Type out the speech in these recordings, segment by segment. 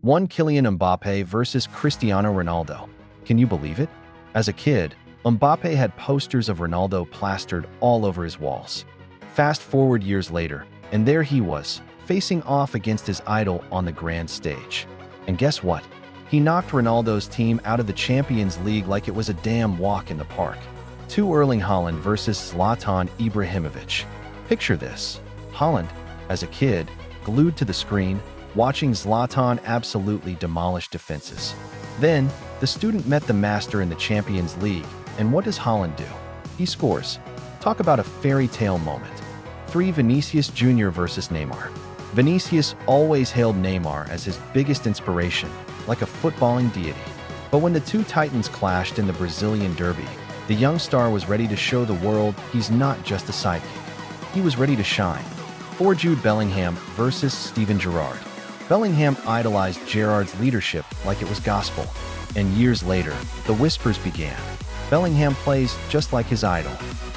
One Kylian Mbappé versus Cristiano Ronaldo. Can you believe it? As a kid, Mbappé had posters of Ronaldo plastered all over his walls. Fast forward years later, and there he was, facing off against his idol on the grand stage. And guess what? He knocked Ronaldo's team out of the Champions League like it was a damn walk in the park. 2 Erling Haaland versus Zlatan Ibrahimovic. Picture this. Haaland, as a kid, glued to the screen, watching Zlatan absolutely demolish defenses. Then, the student met the master in the Champions League, and what does Haaland do? He scores. Talk about a fairy tale moment. 3 Vinicius Jr. versus Neymar. Vinicius always hailed Neymar as his biggest inspiration, like a footballing deity. But when the two titans clashed in the Brazilian derby, the young star was ready to show the world he's not just a sidekick. He was ready to shine. 4 Jude Bellingham versus Steven Gerrard. Bellingham idolized Gerrard's leadership like it was gospel. And years later, the whispers began. Bellingham plays just like his idol.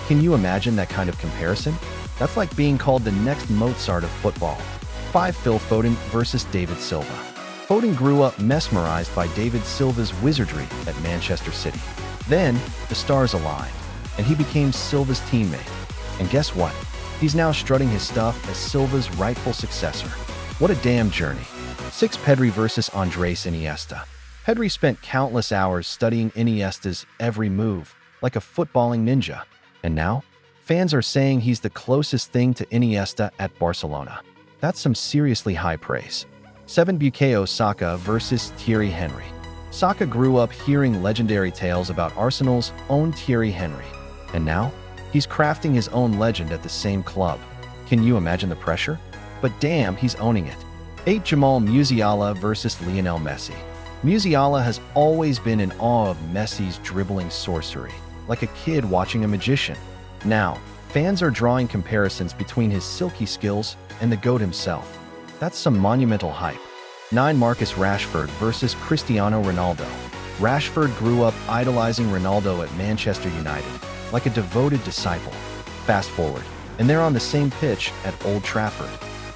Can you imagine that kind of comparison? That's like being called the next Mozart of football. 5 Phil Foden versus David Silva. Foden grew up mesmerized by David Silva's wizardry at Manchester City. Then, the stars aligned, and he became Silva's teammate. And guess what? He's now strutting his stuff as Silva's rightful successor. What a damn journey. 6 Pedri versus Andres Iniesta. Pedri spent countless hours studying Iniesta's every move, like a footballing ninja. And now, fans are saying he's the closest thing to Iniesta at Barcelona. That's some seriously high praise. 7 Bukayo Saka versus Thierry Henry. Saka grew up hearing legendary tales about Arsenal's own Thierry Henry. And now, he's crafting his own legend at the same club. Can you imagine the pressure? But damn, he's owning it. 8 Jamal Musiala versus Lionel Messi. Musiala has always been in awe of Messi's dribbling sorcery, like a kid watching a magician. Now, fans are drawing comparisons between his silky skills and the GOAT himself. That's some monumental hype. 9 Marcus Rashford versus Cristiano Ronaldo. Rashford grew up idolizing Ronaldo at Manchester United, like a devoted disciple. Fast forward, and they're on the same pitch at Old Trafford.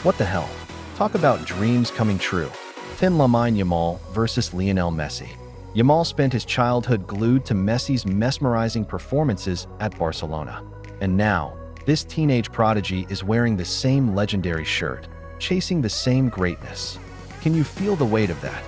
What the hell? Talk about dreams coming true. 10 Lamine Yamal versus Lionel Messi. Yamal spent his childhood glued to Messi's mesmerizing performances at Barcelona. And now, this teenage prodigy is wearing the same legendary shirt, chasing the same greatness. Can you feel the weight of that?